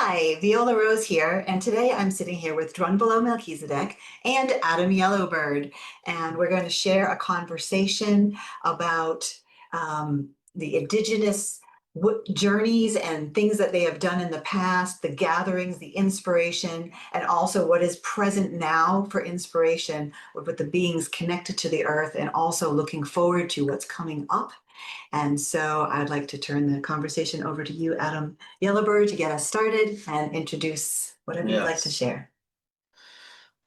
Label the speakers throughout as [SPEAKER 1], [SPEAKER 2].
[SPEAKER 1] Hi, Viola Rose here, and today I'm sitting here with Drunvalo Melchizedek and Adam Yellowbird, and we're going to share a conversation about the Indigenous journeys and things that they have done in the past, the gatherings, the inspiration, and also what is present now for inspiration with the beings connected to the earth, and also looking forward to what's coming up. And so I'd like to turn the conversation over to you, Adam Yellowbird, to get us started and introduce whatever you'd like to share.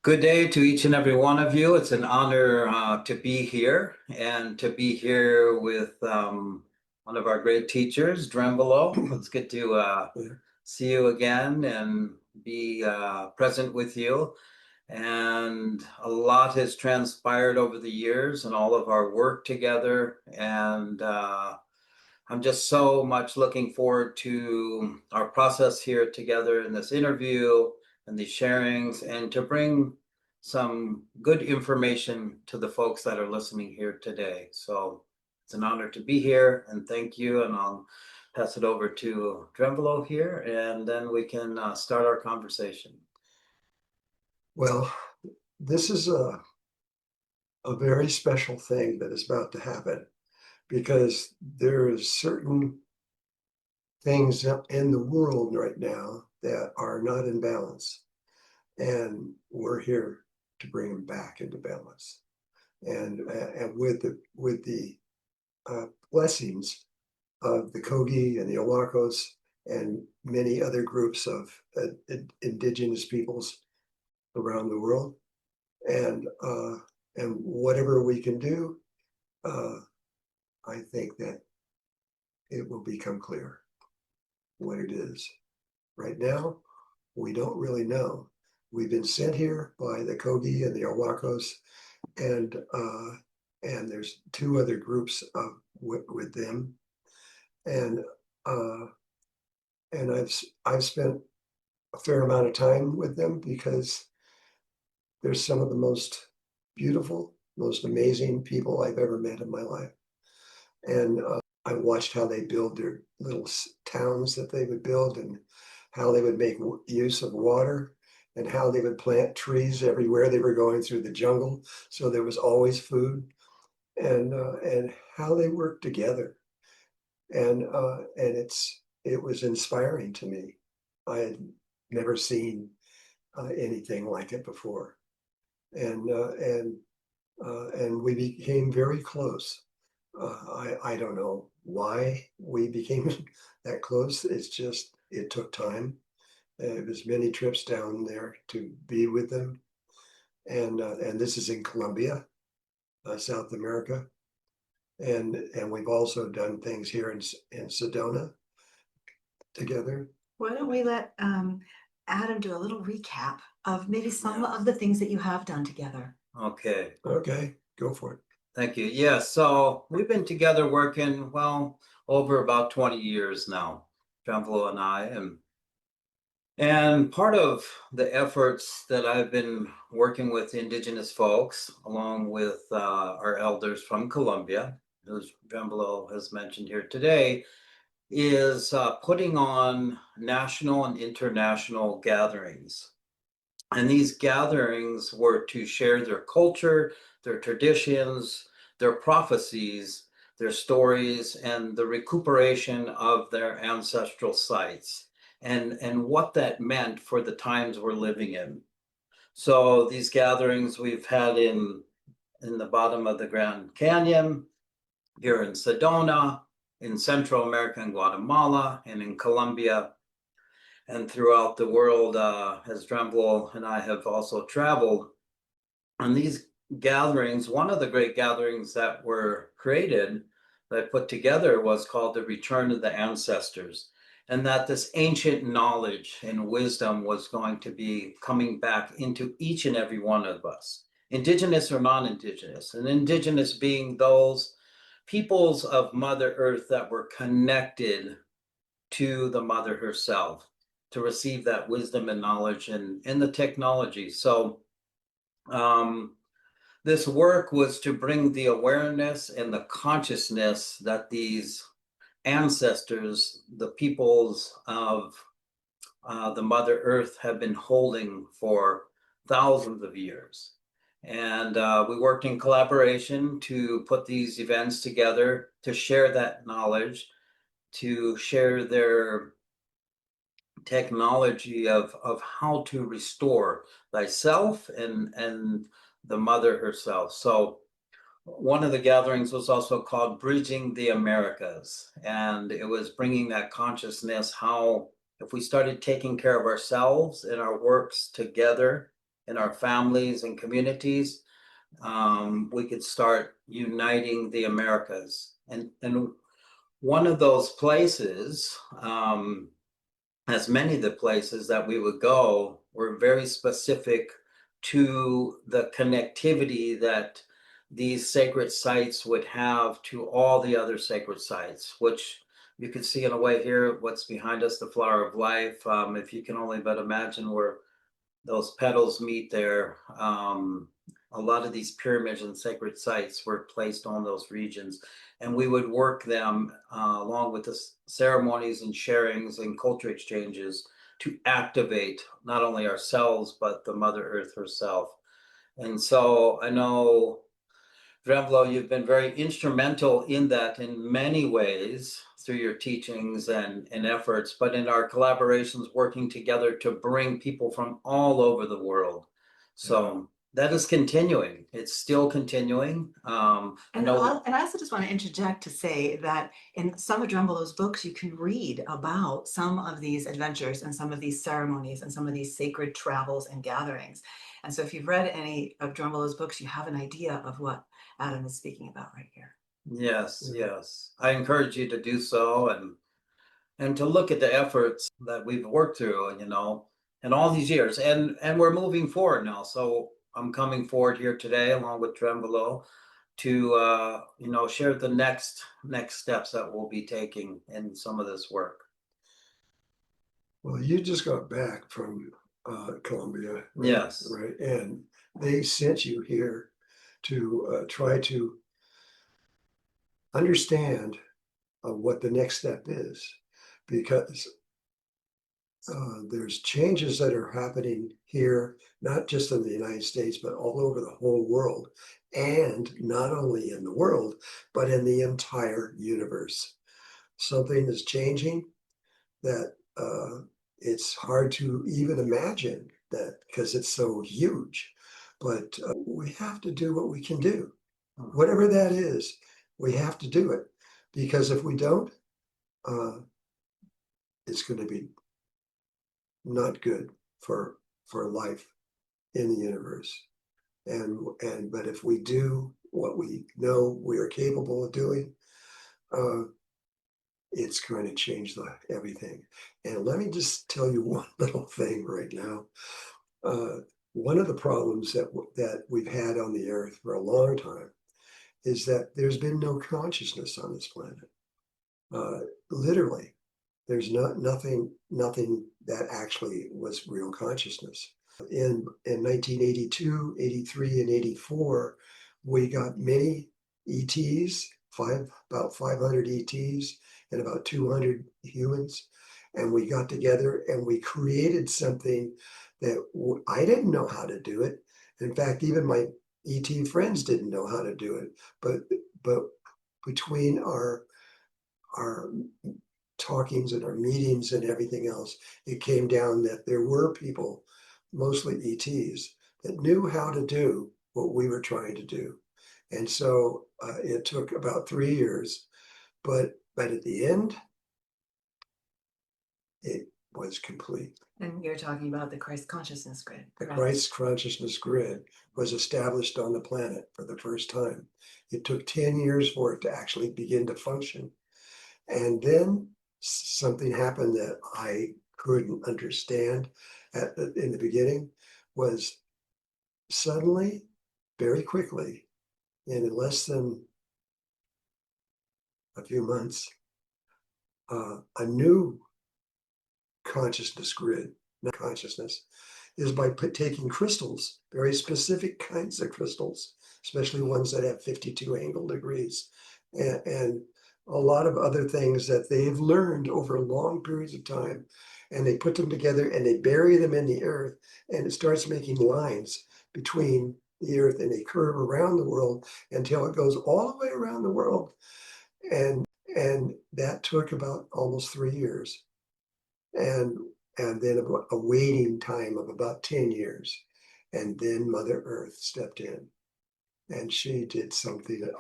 [SPEAKER 2] Good day to each and every one of you. It's an honor to be here and to be here with one of our great teachers, Drunvalo. It's good to see you again and be present with you. And a lot has transpired over the years and all of our work together. And I'm just so much looking forward to our process here together in this interview and these sharings, and to bring some good information to the folks that are listening here today. So it's an honor to be here, and thank you. And I'll pass it over to Drunvalo here, and then we can start our conversation.
[SPEAKER 3] Well, this is a very special thing that is about to happen, because there is certain things in the world right now that are not in balance, and we're here to bring them back into balance, and with the blessings of the Kogi and the Owakos and many other groups of indigenous peoples around the world, and whatever we can do, I think that it will become clear what it is. Right now, we don't really know. We've been sent here by the Kogi and the Owakos, and there's two other groups with them, and I've spent a fair amount of time with them, because they're some of the most beautiful, most amazing people I've ever met in my life. And I watched how they build their little towns that they would build, and how they would make use of water, and how they would plant trees everywhere they were going through the jungle, so there was always food, and how they worked together. And it was inspiring to me. I had never seen anything like it before. And we became very close. I don't know why we became that close. It's just, it took time. It was many trips down there to be with them. And this is in Colombia, South America. And we've also done things here in Sedona together.
[SPEAKER 1] Why don't we let Adam do a little recap of maybe some of the things that you have done together?
[SPEAKER 2] Okay,
[SPEAKER 3] Go for it.
[SPEAKER 2] thank you. Yeah, so we've been together working, well, over about 20 years now, Drunvalo and I. And part of the efforts that I've been working with Indigenous folks, along with our elders from Colombia, as Drunvalo has mentioned here today, is putting on national and international gatherings. And these gatherings were to share their culture, their traditions, their prophecies, their stories, and the recuperation of their ancestral sites, and what that meant for the times we're living in. So these gatherings we've had in the bottom of the Grand Canyon, here in Sedona, in Central America and Guatemala, and in Colombia, and throughout the world, as Drunvalo and I have also traveled. On these gatherings, one of the great gatherings that were created, that I put together, was called the Return of the Ancestors, and that this ancient knowledge and wisdom was going to be coming back into each and every one of us, Indigenous or non-Indigenous, and Indigenous being those peoples of Mother Earth that were connected to the Mother herself, to receive that wisdom and knowledge and the technology. So this work was to bring the awareness and the consciousness that these ancestors, the peoples of the Mother Earth had been holding for thousands of years. And we worked in collaboration to put these events together, to share that knowledge, to share their technology of how to restore thyself and the mother herself. So one of the gatherings was also called Bridging the Americas, and it was bringing that consciousness, how if we started taking care of ourselves and our works together in our families and communities, we could start uniting the Americas. And one of those places, as many of the places that we would go, were very specific to the connectivity that these sacred sites would have to all the other sacred sites, which you can see in a way here, what's behind us, the flower of life. If you can only but imagine where those petals meet there. A lot of these pyramids and sacred sites were placed on those regions, and we would work them along with the ceremonies and sharings and culture exchanges to activate not only ourselves, but the Mother Earth herself. And so I know, Drunvalo, you've been very instrumental in that in many ways through your teachings and efforts, but in our collaborations working together to bring people from all over the world. So that is continuing. It's still continuing.
[SPEAKER 1] And I also just want to interject to say that in some of Drunvalo's books, you can read about some of these adventures and some of these ceremonies and some of these sacred travels and gatherings. And so if you've read any of Drunvalo's books, you have an idea of what Adam is speaking about right here.
[SPEAKER 2] Yes, yes. I encourage you to do so, and to look at the efforts that we've worked through, in all these years. And we're moving forward now. So I'm coming forward here today along with Drunvalo to share the next steps that we'll be taking in some of this work.
[SPEAKER 3] Well, you just got back from Colombia, right?
[SPEAKER 2] Yes.
[SPEAKER 3] Right, and they sent you here to try to understand what the next step is, because there's changes that are happening here, not just in the United States, but all over the whole world, and not only in the world, but in the entire universe. Something is changing that it's hard to even imagine that, because it's so huge. But we have to do what we can do. Whatever that is, we have to do it, because if we don't, it's going to be not good for life in the universe. But if we do what we know we are capable of doing, it's going to change everything. And let me just tell you one little thing right now. One of the problems that we've had on the earth for a long time is that there's been no consciousness on this planet. Literally, there's nothing that actually was real consciousness. In 1982, 83, and 84, we got many ETs, about 500 ETs and about 200 humans. And we got together and we created something that I didn't know how to do it. In fact, even my ET friends didn't know how to do it. But between our talkings and our meetings and everything else, it came down that there were people, mostly ETs, that knew how to do what we were trying to do. And so it took about 3 years, but at the end, it was complete.
[SPEAKER 1] And you're talking about the Christ consciousness grid.
[SPEAKER 3] The
[SPEAKER 1] correct?
[SPEAKER 3] Christ consciousness grid was established on the planet for the first time. It took 10 years for it to actually begin to function. And then something happened that I couldn't understand in the beginning. Was suddenly, very quickly, in less than a few months, a new consciousness grid, not consciousness, is by taking crystals, very specific kinds of crystals, especially ones that have 52 angle degrees, and a lot of other things that they've learned over long periods of time. and they put them together and they bury them in the earth, and it starts making lines between the earth, and they curve around the world until it goes all the way around the world. And that took about almost 3 years. And then a waiting time of about 10 years. And then Mother Earth stepped in. And she did something that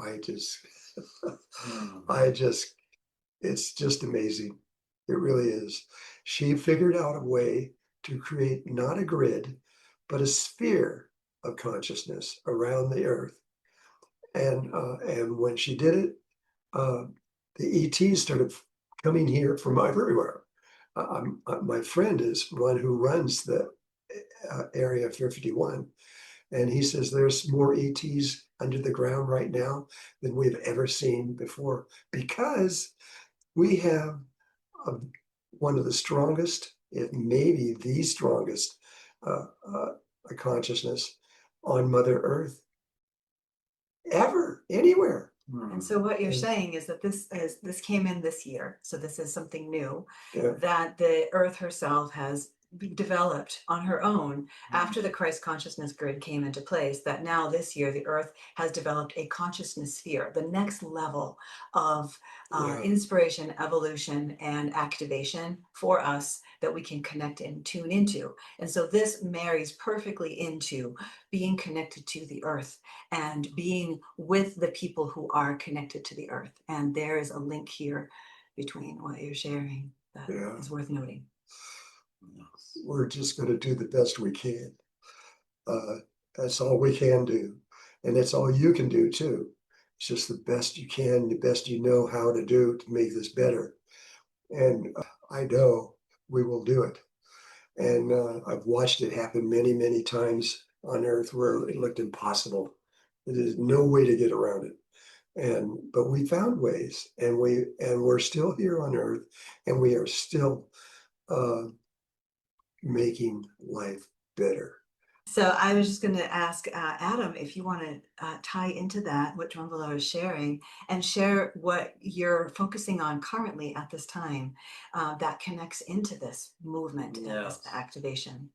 [SPEAKER 3] it's just amazing. It really is. She figured out a way to create not a grid, but a sphere of consciousness around the earth. And when she did it, the ETs started coming here from everywhere. My friend is one who runs the Area 51, and he says there's more ETs under the ground right now than we've ever seen before, because we have one of the strongest, if maybe the strongest, consciousness on Mother Earth ever, anywhere.
[SPEAKER 1] And so what you're
[SPEAKER 3] And-
[SPEAKER 1] saying is that this came in this year, so this is something new,
[SPEAKER 3] Yeah.
[SPEAKER 1] that the Earth herself has developed on her own after the Christ consciousness grid came into place, that now this year the Earth has developed a consciousness sphere, the next level of
[SPEAKER 3] Yeah.
[SPEAKER 1] inspiration, evolution, and activation for us that we can connect and tune into. And so this marries perfectly into being connected to the Earth and being with the people who are connected to the Earth. And there is a link here between what you're sharing that
[SPEAKER 3] Yeah.
[SPEAKER 1] is worth noting.
[SPEAKER 3] We're just going to do the best we can. That's all we can do. And that's all you can do too. It's just the best you can, the best you know how to do to make this better. And I know we will do it. And I've watched it happen many, many times on Earth where it looked impossible. There's no way to get around it. But we found ways, and we're still here on Earth, and we are still making life better.
[SPEAKER 1] So I was just going to ask Adam if you want to tie into that, what Drunvalo is sharing, and share what you're focusing on currently at this time that connects into this movement and this activation.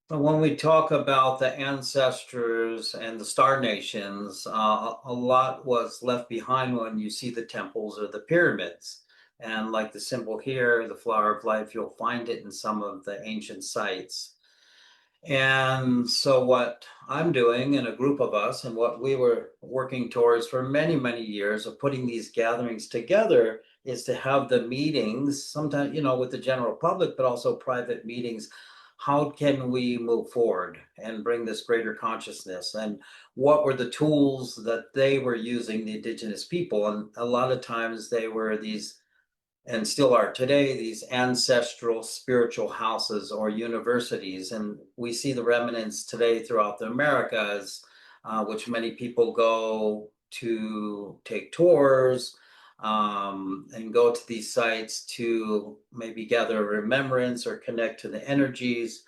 [SPEAKER 2] But when we talk about the ancestors and the star nations, a lot was left behind when you see the temples or the pyramids. And like the symbol here, the flower of life, you'll find it in some of the ancient sites. And so what I'm doing, and a group of us, and what we were working towards for many, many years of putting these gatherings together, is to have the meetings, sometimes, with the general public, but also private meetings. How can we move forward and bring this greater consciousness? And what were the tools that they were using, the indigenous people? And a lot of times they were these, and still are today, these ancestral spiritual houses or universities. And we see the remnants today throughout the Americas, which many people go to take tours and go to these sites to maybe gather a remembrance or connect to the energies.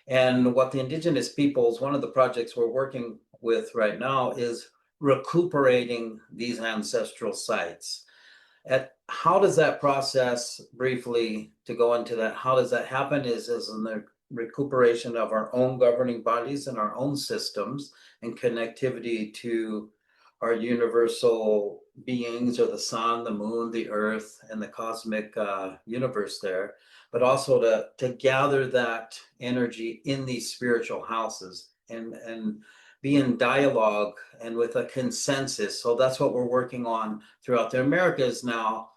[SPEAKER 2] And what the indigenous peoples, one of the projects we're working with right now is recuperating these ancestral sites. How does that process, briefly to go into that, how does that happen is in the recuperation of our own governing bodies and our own systems and connectivity to our universal beings, or the sun, the moon, the earth, and the cosmic universe there, but also to gather that energy in these spiritual houses and be in dialogue and with a consensus. So that's what we're working on throughout the Americas now,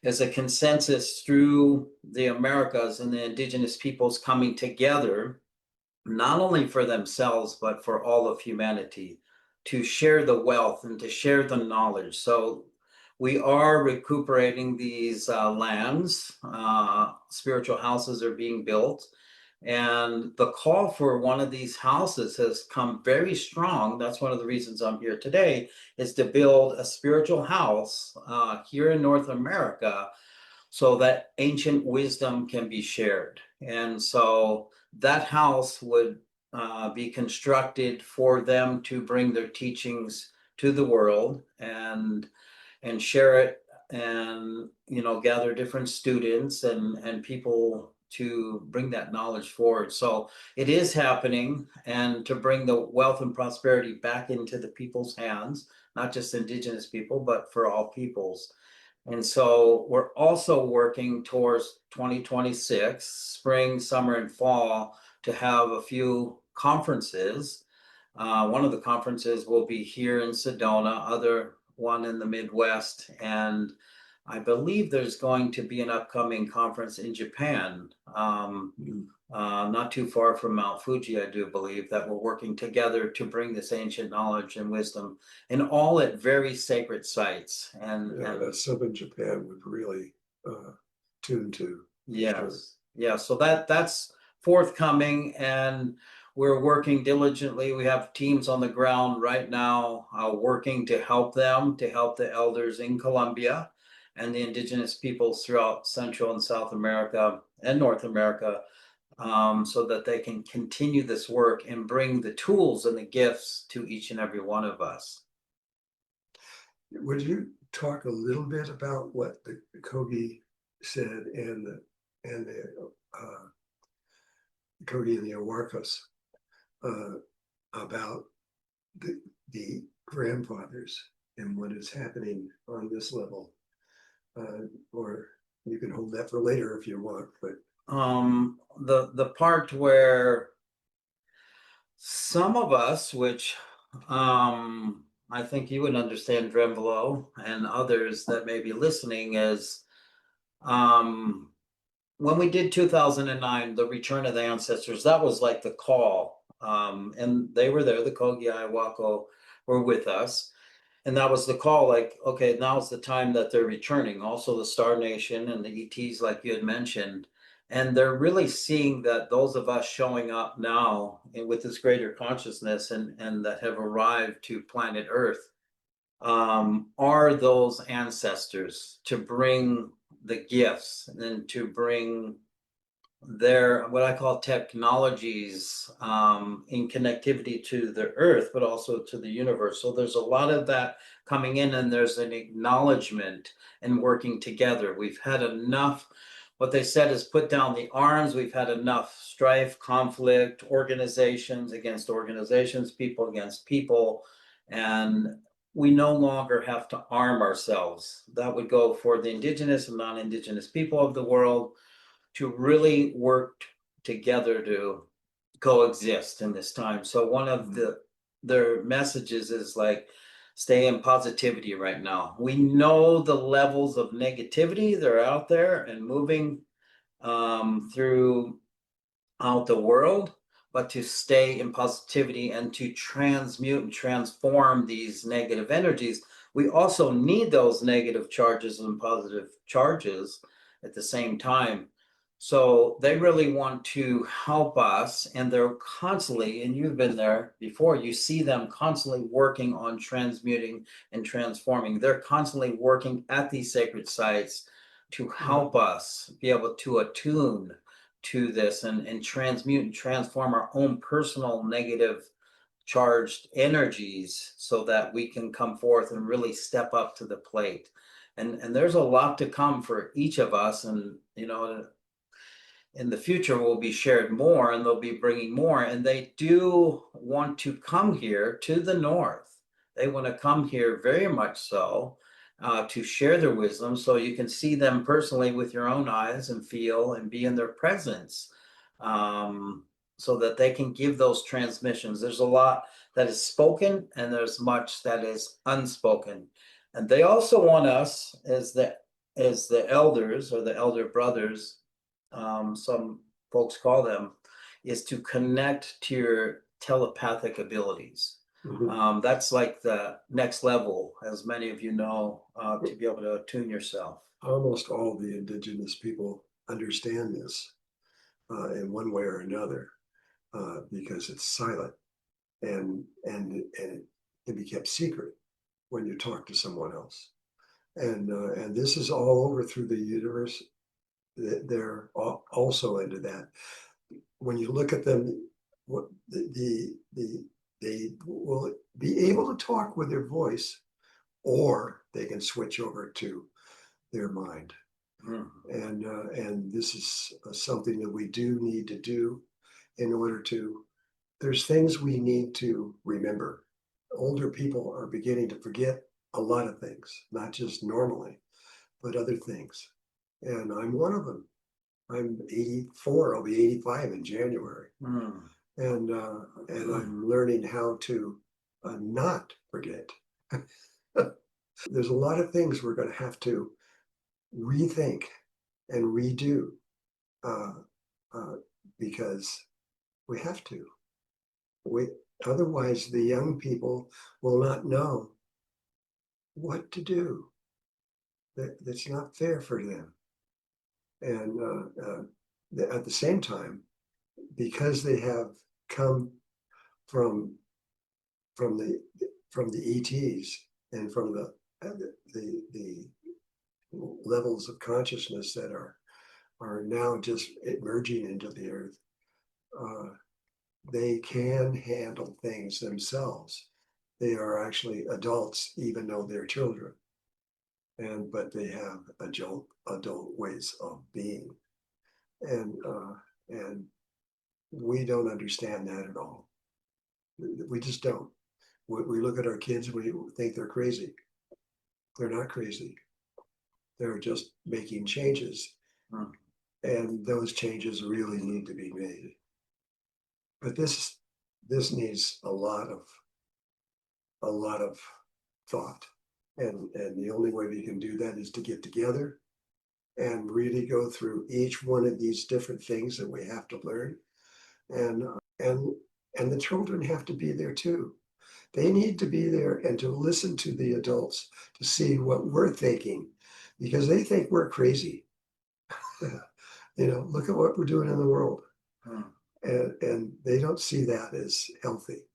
[SPEAKER 2] is a consensus through the Americas and the indigenous peoples coming together, not only for themselves, but for all of humanity, to share the wealth and to share the knowledge. So we are recuperating these lands. Spiritual houses are being built. And the call for one of these houses has come very strong. That's one of the reasons I'm here today, is to build a spiritual house here in North America so that ancient wisdom can be shared. And so that house would be constructed for them to bring their teachings to the world and share it, and gather different students and people to bring that knowledge forward. So it is happening, and to bring the wealth and prosperity back into the people's hands, not just Indigenous people, but for all peoples. And so we're also working towards 2026, spring, summer, and fall, to have a few conferences. One of the conferences will be here in Sedona, other one in the Midwest, and I believe there's going to be an upcoming conference in Japan, not too far from Mount Fuji, I do believe, that we're working together to bring this ancient knowledge and wisdom, and all at very sacred sites. And
[SPEAKER 3] that's something Japan would really tune to.
[SPEAKER 2] yes,
[SPEAKER 3] sure.
[SPEAKER 2] Yeah. So that's forthcoming, and we're working diligently. We have teams on the ground right now, working to help them, to help the elders in Colombia and the Indigenous peoples throughout Central and South America and North America, so that they can continue this work and bring the tools and the gifts to each and every one of us.
[SPEAKER 3] Would you talk a little bit about what the Kogi said and the Kogi and the Awarkas about the grandfathers and what is happening on this level? Or you can hold that for later if you want, but
[SPEAKER 2] The part where some of us, which I think you would understand, Drunvalo, and others that may be listening, is when we did 2009, the Return of the Ancestors, that was like the call. And they were there, the Kogi Ayahuasca were with us. And that was the call, like, okay, now's the time that they're returning. Also the Star Nation and the ETs, like you had mentioned. And they're really seeing that those of us showing up now and with this greater consciousness and that have arrived to planet Earth are those ancestors, to bring the gifts and to bring their, what I call, technologies in connectivity to the earth, but also to the universe. So there's a lot of that coming in, and there's an acknowledgement and working together. We've had enough, what they said is, put down the arms. We've had enough strife, conflict, organizations against organizations, people against people, and we no longer have to arm ourselves. That would go for the Indigenous and non-Indigenous people of the world, to really work together to coexist in this time. So one of their messages is like, stay in positivity right now. We know the levels of negativity that are out there and moving throughout the world, but to stay in positivity and to transmute and transform these negative energies. We also need those negative charges and positive charges at the same time. So they really want to help us, and they're constantly, and you've been there before, you see them constantly working on transmuting and transforming. They're constantly working at these sacred sites to help us be able to attune to this and transmute and transform our own personal negative charged energies, so that we can come forth and really step up to the plate. And there's a lot to come for each of us, and in the future will be shared more, and they'll be bringing more, and they do want to come here to the north. They want to come here very much so, to share their wisdom, so you can see them personally with your own eyes and feel and be in their presence, so that they can give those transmissions. There's a lot that is spoken, and there's much that is unspoken. And they also want us as the elders, or the elder brothers, some folks call them, is to connect to your telepathic abilities. That's like the next level, as many of you know, to be able to attune yourself.
[SPEAKER 3] Almost all the Indigenous people understand this in one way or another, because it's silent, and it can be kept secret when you talk to someone else. And this is all over through the universe. They're also into that. When you look at them, they will be able to talk with their voice, or they can switch over to their mind. And this is something that we do need to do in order to, there's things we need to remember. Older people are beginning to forget a lot of things, not just normally, but other things. And I'm one of them. I'm 84, I'll be 85 in January. And I'm learning how to not forget. There's a lot of things we're going to have to rethink and redo uh, because we have to. Otherwise, the young people will not know what to do. That's not fair for them. And at the same time, because they have come from the ETs and from the levels of consciousness that are now just emerging into the earth, they can handle things themselves. They are actually adults, even though they're children, but they have adult ways of being, and we don't understand that at all. We just don't. We look at our kids, we think they're crazy. They're not crazy. They're just making changes, and those changes really need to be made. But this needs a lot of thought, and the only way we can do that is to get together and really go through each one of these different things that we have to learn, and the children have to be there too. They need to be there and to listen to the adults to see what we're thinking, because they think we're crazy. Look at what we're doing in the world. And they don't see that as healthy,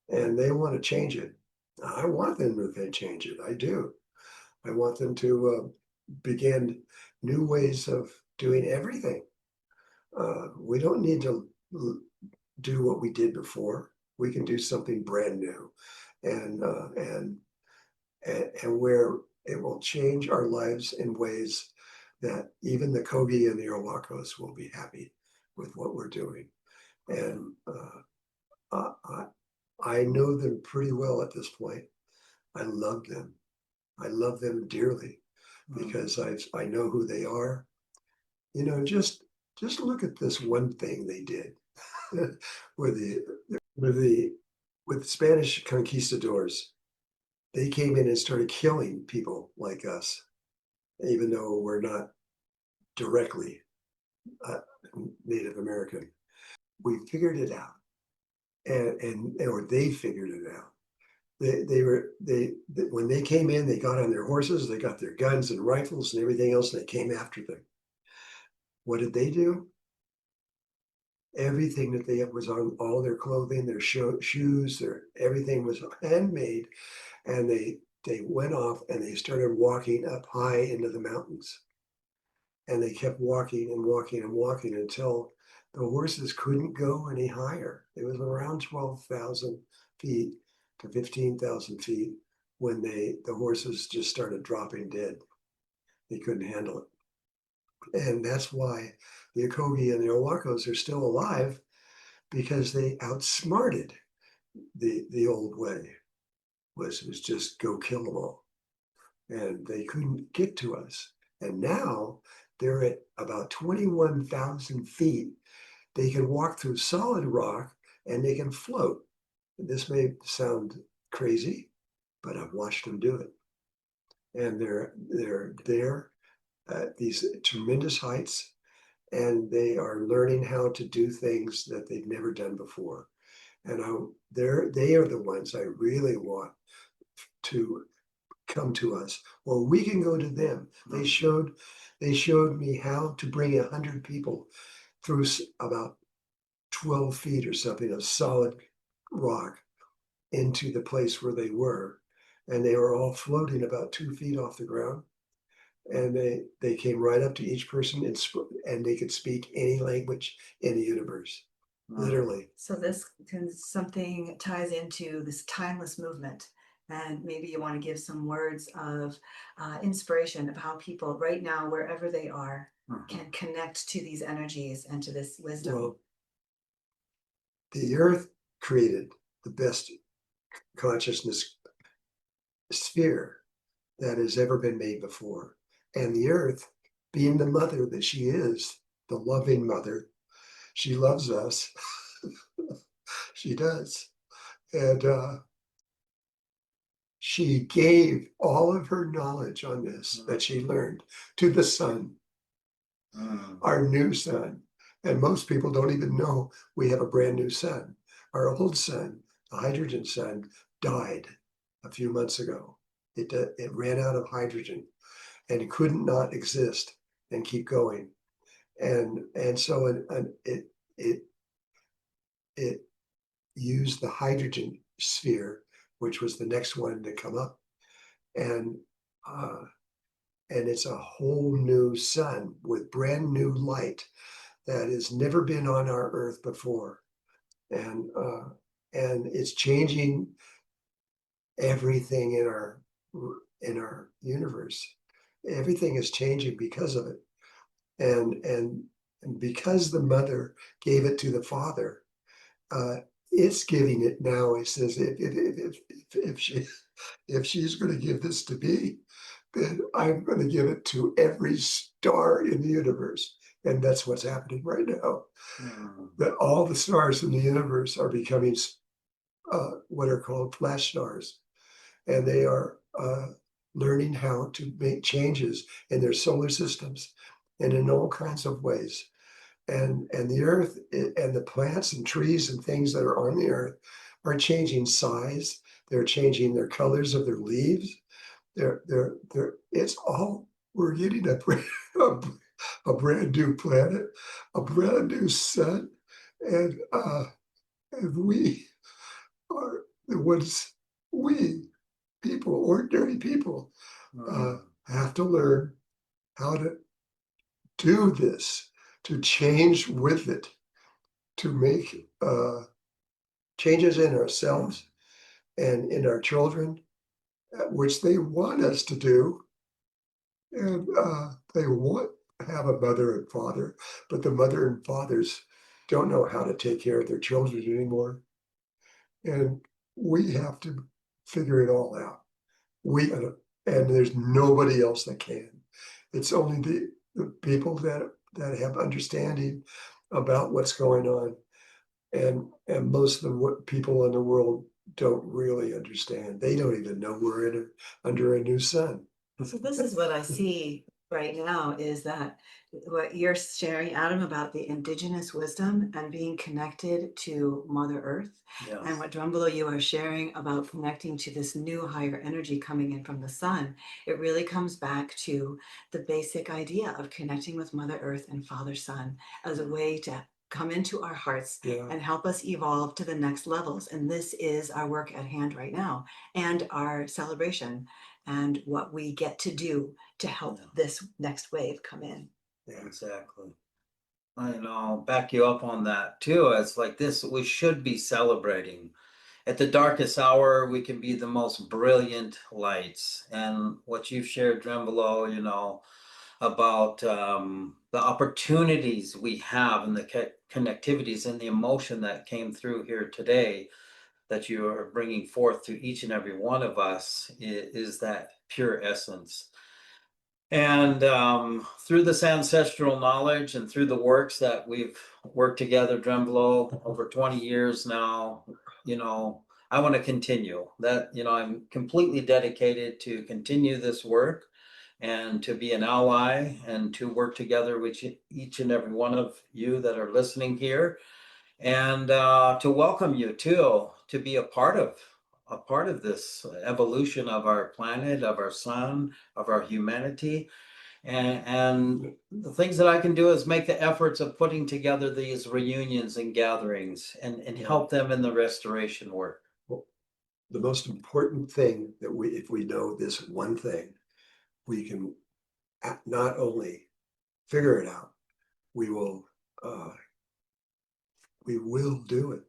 [SPEAKER 3] and they want to change it. I want them to change it. I do. I want them to begin new ways of doing everything. We don't need to do what we did before. We can do something brand new, and where it will change our lives in ways that even the Kogi and the Owakos will be happy with what we're doing. And I know them pretty well at this point. I love them. I love them dearly because I know who they are. Just look at this one thing they did with Spanish conquistadors. They came in and started killing people like us, even though we're not directly Native American. We figured it out, or they figured it out. When they came in, they got on their horses, they got their guns and rifles and everything else, and they came after them. What did they do? Everything that they had was on all their clothing, their shoes, everything was handmade, and they went off and they started walking up high into the mountains, and they kept walking and walking and walking until the horses couldn't go any higher. It was around 12,000 feet to 15,000 feet when the horses just started dropping dead. They couldn't handle it. And that's why the Akogi and the Owakos are still alive, because they outsmarted the old way, was just go kill them all. And they couldn't get to us. And now they're at about 21,000 feet. They can walk through solid rock and they can float. This may sound crazy, but I've watched them do it. And they're there at these tremendous heights, and they are learning how to do things that they've never done before. And they are the ones I really want to come to us, or we can go to them. They showed me how to bring 100 people through about 12 feet or something of solid rock into the place where they were, and they were all floating about 2 feet off the ground. And they came right up to each person and they could speak any language in the universe, literally.
[SPEAKER 1] So this something ties into this timeless movement And maybe you want to give some words of inspiration of how people right now, wherever they are, can connect to these energies and to this wisdom.
[SPEAKER 3] Well, the earth created the best consciousness sphere that has ever been made before. And the earth, being the mother that she is, the loving mother, she loves us. She does. And she gave all of her knowledge on this that she learned to the sun, our new sun. And most people don't even know we have a brand new sun. Our old sun, the hydrogen sun, died a few months ago. It ran out of hydrogen and it couldn't not exist and keep going. And so it used the hydrogen sphere, which was the next one to come up, and it's a whole new sun with brand new light that has never been on our earth before, and it's changing everything in our universe. Everything is changing because of it, and because the mother gave it to the father, it's giving it now. It says if she's going to give this to me, then I'm going to give it to every star in the universe. And that's what's happening right now. That all the stars in the universe are becoming what are called flash stars. And they are learning how to make changes in their solar systems and in all kinds of ways. And the earth and the plants and trees and things that are on the earth are changing size. They're changing their colors of their leaves. It's all, we're getting a brand new planet, a brand new sun, and we are the ones, we people, ordinary people, have to learn how to do this, to change with it, to make changes in ourselves and in our children, which they want us to do. And they want to have a mother and father, but the mother and fathers don't know how to take care of their children anymore. And we have to figure it all out. And there's nobody else that can. It's only the people that have understanding about what's going on. And most of the people in the world don't really understand. They don't even know we're under a new sun.
[SPEAKER 1] So this is what I see right now, is that what you're sharing, Adam, about the indigenous wisdom and being connected to Mother Earth, and what Drunvalo, you are sharing about connecting to this new higher energy coming in from the sun. It really comes back to the basic idea of connecting with Mother Earth and Father Sun as a way to come into our hearts and help us evolve to the next levels. And this is our work at hand right now, and our celebration, and what we get to do to help this next wave come in.
[SPEAKER 2] Yeah, exactly. I'll back you up on that too. It's like this, we should be celebrating. At the darkest hour, we can be the most brilliant lights. And what you've shared, Drunvalo, about the opportunities we have and the connectivities and the emotion that came through here today that you are bringing forth to each and every one of us is that pure essence. And through this ancestral knowledge and through the works that we've worked together, Drunvalo, over 20 years now, I want to continue that. I'm completely dedicated to continue this work and to be an ally and to work together with each and every one of you that are listening here, and to welcome you too, to be a part of this evolution of our planet, of our sun, of our humanity. And the things that I can do is make the efforts of putting together these reunions and gatherings and help them in the restoration work.
[SPEAKER 3] Well, the most important thing that if we know this one thing, we can not only figure it out, we will do it.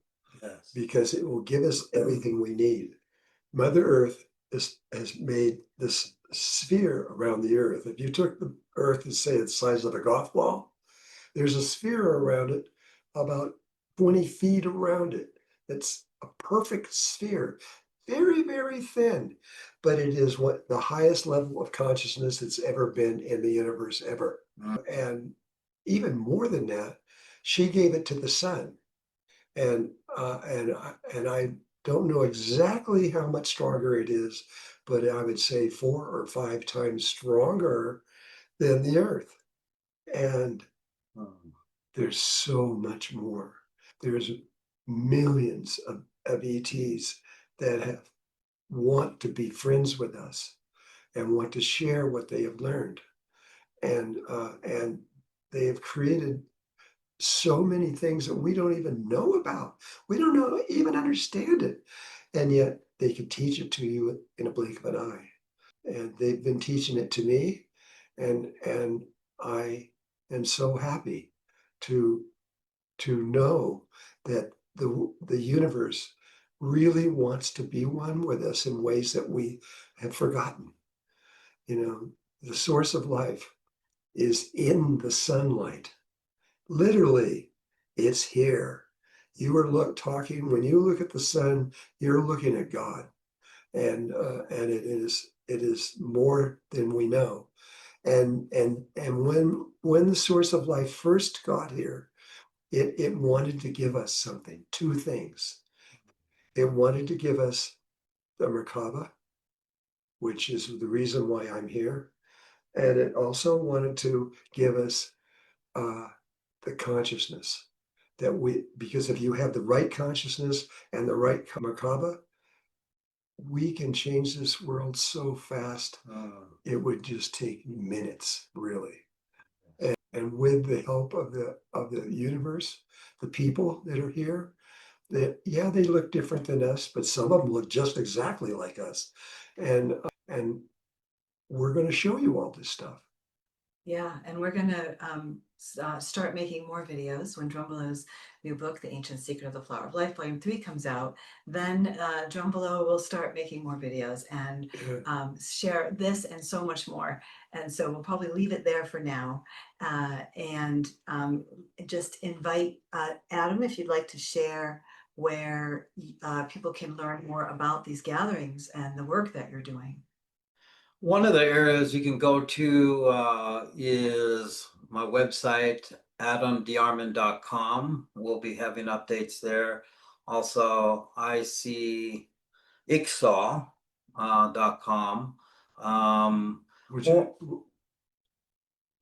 [SPEAKER 2] Yes.
[SPEAKER 3] Because it will give us everything we need. Mother Earth has made this sphere around the Earth. If you took the Earth and say it's the size of a golf ball, there's a sphere around it about 20 feet around it. It's a perfect sphere, very, very thin, but it is what the highest level of consciousness that's ever been in the universe ever. And even more than that, she gave it to the sun. And I don't know exactly how much stronger it is, but I would say 4 or 5 times stronger than the Earth. And there's so much more. There's millions of ETs that want to be friends with us and want to share what they have learned. And they have created so many things that we don't even know about. We don't even understand it. And yet they can teach it to you in a blink of an eye. And they've been teaching it to me. And I am so happy to know that the universe really wants to be one with us in ways that we have forgotten. You know, the source of life is in the sunlight. Literally, it's here. You are talking, when you look at the sun, you're looking at God. And it is more than we know. And when the source of life first got here, it wanted to give us something, 2 things. It wanted to give us the Merkaba, which is the reason why I'm here. And it also wanted to give us the consciousness because if you have the right consciousness and the right Merkaba, we can change this world so fast. It would just take minutes, really. And with the help of the universe, the people that are here, they look different than us, but some of them look just exactly like us. And we're going to show you all this stuff.
[SPEAKER 1] Yeah, and we're going to start making more videos when Drunvalo's new book, The Ancient Secret of the Flower of Life, Volume 3 comes out. Then Drunvalo will start making more videos and share this and so much more. And so we'll probably leave it there for now and just invite Adam, if you'd like to share where people can learn more about these gatherings and the work that you're doing.
[SPEAKER 2] One of the areas you can go to is my website, adamdiarman.com. We'll be having updates there. Also, icsaw.com.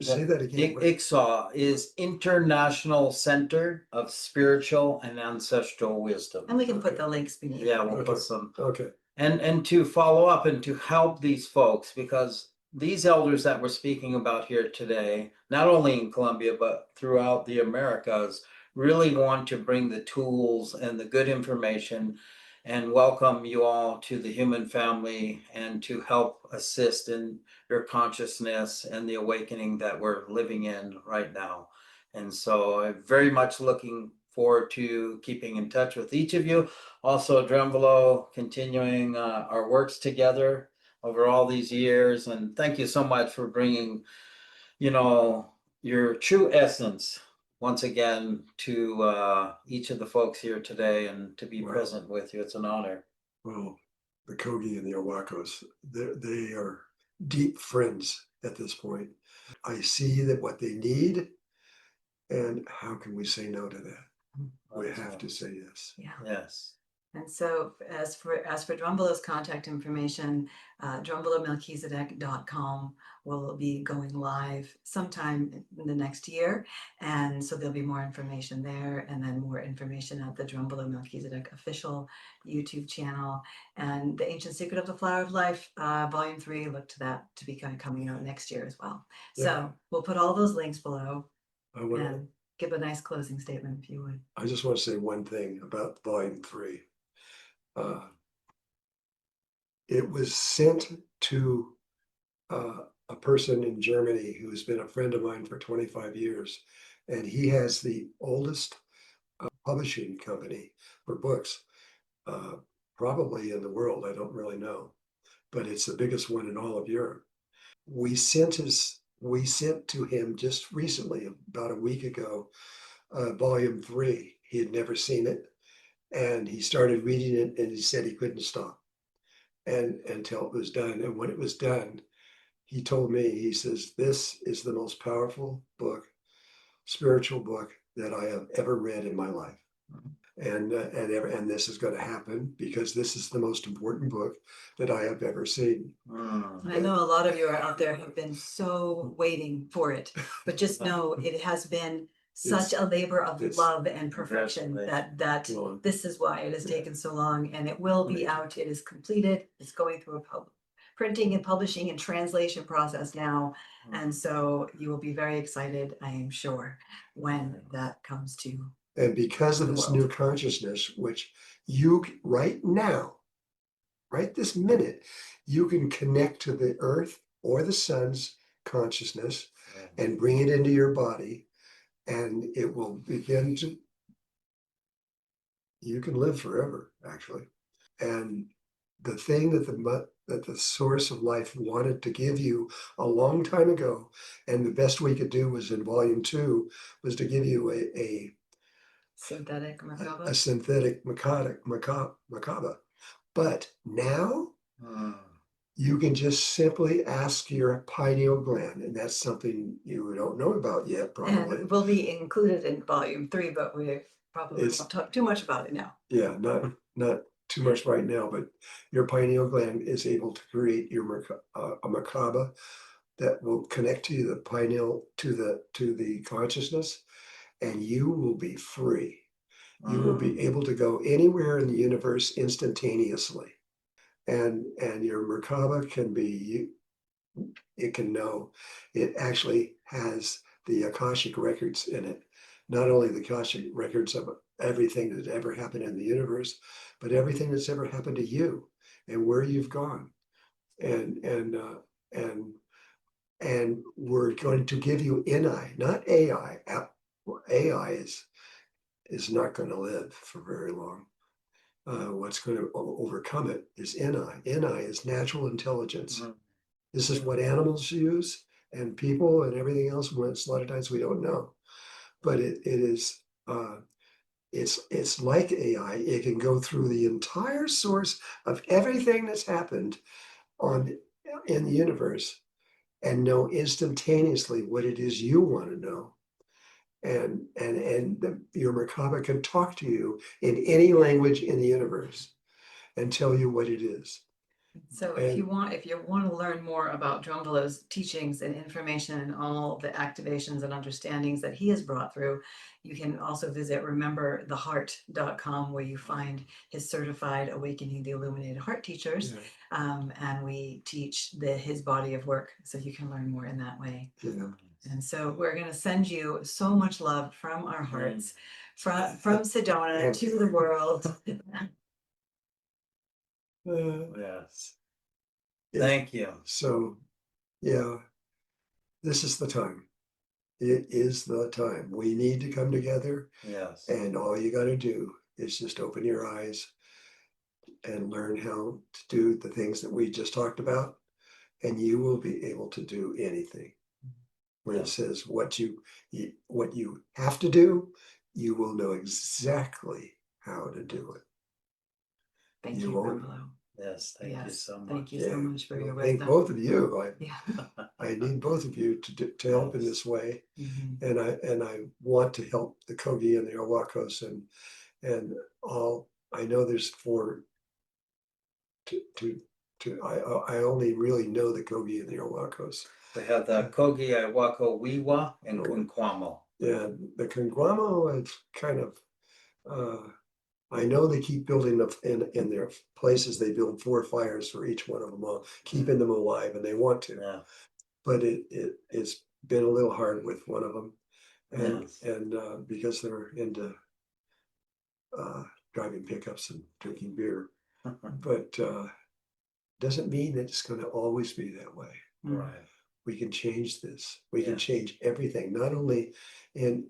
[SPEAKER 3] Say that again.
[SPEAKER 2] ICSAW is International Center of Spiritual and Ancestral Wisdom.
[SPEAKER 1] And we can put the links beneath.
[SPEAKER 2] Yeah, we'll put some.
[SPEAKER 3] Okay.
[SPEAKER 2] And to follow up and to help these folks, because these elders that we're speaking about here today, not only in Colombia, but throughout the Americas, really want to bring the tools and the good information and welcome you all to the human family and to help assist in your consciousness and the awakening that we're living in right now. And so I'm very much looking forward to keeping in touch with each of you. Also, Drunvalo, continuing our works together over all these years. And thank you so much for bringing, your true essence once again to each of the folks here today and to be present with you. It's an honor.
[SPEAKER 3] Well, the Kogi and the Owakos, they are deep friends at this point. I see that what they need, and how can we say no to that? We have to say yes.
[SPEAKER 1] Yeah.
[SPEAKER 2] Yes.
[SPEAKER 1] And so as for Drunvalo's contact information, drunvalomelchizedek.com will be going live sometime in the next year. And so there'll be more information there, and then more information at the Drunvalo Melchizedek official YouTube channel. And The Ancient Secret of the Flower of Life, Volume 3, look to that to be kind of coming out next year as well.
[SPEAKER 3] Yeah.
[SPEAKER 1] So we'll put all those links below
[SPEAKER 3] And
[SPEAKER 1] and give a nice closing statement if you would.
[SPEAKER 3] I just want to say one thing about Volume 3. It was sent to a person in Germany who's been a friend of mine for 25 years, and he has the oldest publishing company for books. probably in the world. I don't really know, but it's the biggest one in all of Europe. We sent to him just recently, about a week ago, volume 3. He had never seen it, and he started reading it, and he said he couldn't stop, and until it was done. And when it was done, he told me, he says, "This is the most powerful book, spiritual book that I have ever read in my life." And this is going to happen because this is the most important book that I have ever seen.
[SPEAKER 1] And I know a lot of you are out there have been so waiting for it, but just know it has been such a labor of
[SPEAKER 3] it's-
[SPEAKER 1] love and perfection
[SPEAKER 2] Definitely.
[SPEAKER 1] that
[SPEAKER 3] Well,
[SPEAKER 1] this is why it has taken so long, and it will be out. It is completed. It's going through a printing and publishing and translation process now. And so you will be very excited, I am sure, when that comes to.
[SPEAKER 3] And because of
[SPEAKER 1] The
[SPEAKER 3] this
[SPEAKER 1] world.
[SPEAKER 3] new consciousness, which right now, right this minute, you can connect to the earth or the sun's consciousness and bring it into your body, and it will begin to, you can live forever, actually. And the thing that the source of life wanted to give you a long time ago, and the best we could do was in volume 2, was to give you a
[SPEAKER 1] Synthetic macabre.
[SPEAKER 3] a synthetic macabre. But now you can just simply ask your pineal gland, and that's something you don't know about yet, probably.
[SPEAKER 1] And will be included in volume 3, but we probably
[SPEAKER 3] It's-
[SPEAKER 1] won't talk too much about it now.
[SPEAKER 3] Yeah, not too much right now, but your pineal gland is able to create a macabre that will connect to the pineal to the consciousness, and you will be free. You will be able to go anywhere in the universe instantaneously. And your Merkaba can be, it can know. It actually has the Akashic records in it. Not only the Akashic records of everything that ever happened in the universe, but everything that's ever happened to you and where you've gone. And we're going to give you NI, not AI. AI is not going to live for very long. What's going to overcome it is NI. NI is natural intelligence. This is what animals use and people and everything else. When it's a lot of times we don't know, but it is. It's like AI. It can go through the entire source of everything that's happened in the universe and know instantaneously what it is you want to know. And your Merkaba can talk to you in any language in the universe and tell you what it is.
[SPEAKER 1] So if you want to learn more about Drunvalo's teachings and information and all the activations and understandings that he has brought through, you can also visit remembertheheart.com, where you find his certified Awakening the Illuminated Heart teachers. And we teach his body of work, so you can learn more in that way.
[SPEAKER 3] Yeah.
[SPEAKER 1] And so we're going to send you so much love from our hearts, from Sedona to the world.
[SPEAKER 2] Yes. Thank you.
[SPEAKER 3] So, yeah, this is the time. It is the time. We need to come together,
[SPEAKER 2] Yes.
[SPEAKER 3] and all you got to do is just open your eyes and learn how to do the things that we just talked about, and you will be able to do anything. When it says what you have to do, you will know exactly how to do it.
[SPEAKER 1] Thank
[SPEAKER 3] You
[SPEAKER 1] you,
[SPEAKER 3] won't.
[SPEAKER 1] Drunvalo.
[SPEAKER 2] Yes. Thank you so much.
[SPEAKER 1] Thank you so much for your
[SPEAKER 3] Thank
[SPEAKER 1] wisdom.
[SPEAKER 3] both of you.
[SPEAKER 1] Yeah.
[SPEAKER 3] I need both of you to help in this way, and I want to help the Kogi and the Owakos and all. I know there's 4. I only really know the Kogi and the Owakos.
[SPEAKER 2] We have the Kogi, Iwako, Wiwa, and Kunkwamo.
[SPEAKER 3] Yeah, the Conguamo, it's kind of. I know they keep building up in their places. They build 4 fires for each one of them, keeping them alive, and they want to.
[SPEAKER 2] Yeah.
[SPEAKER 3] But it's been a little hard with one of them, and
[SPEAKER 2] Yes.
[SPEAKER 3] because they're into driving pickups and drinking beer. But doesn't mean that it's going to always be that way.
[SPEAKER 2] Right.
[SPEAKER 3] We can change this. We can change everything, not only in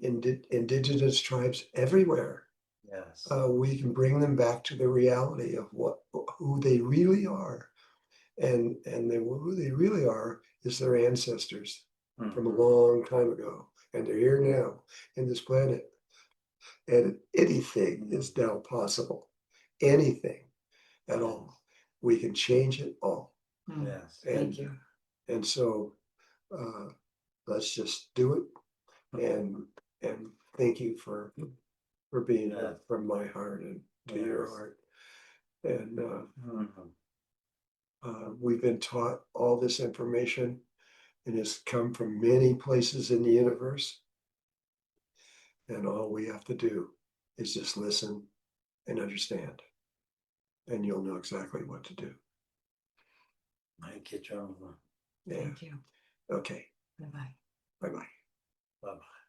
[SPEAKER 3] indigenous tribes everywhere.
[SPEAKER 2] Yes.
[SPEAKER 3] we can bring them back to the reality of who they really are. And who they really are is their ancestors from a
[SPEAKER 2] Mhm.
[SPEAKER 3] long time ago. And they're here now in this planet. And anything is now possible. Anything at all. We can change it all.
[SPEAKER 1] Mm,
[SPEAKER 2] Yes.
[SPEAKER 1] Thank you.
[SPEAKER 3] And so let's just do it. And thank you for being here from my heart and to your
[SPEAKER 2] Yes.
[SPEAKER 3] heart. And
[SPEAKER 2] Mhm.
[SPEAKER 3] we've been taught all this information, and it's come from many places in the universe. And all we have to do is just listen and understand, and you'll know exactly what to do.
[SPEAKER 2] Thank you, Drunvalo.
[SPEAKER 3] Yeah.
[SPEAKER 1] Thank you.
[SPEAKER 3] Okay.
[SPEAKER 1] Bye-bye.
[SPEAKER 3] Bye bye.
[SPEAKER 2] Bye-bye.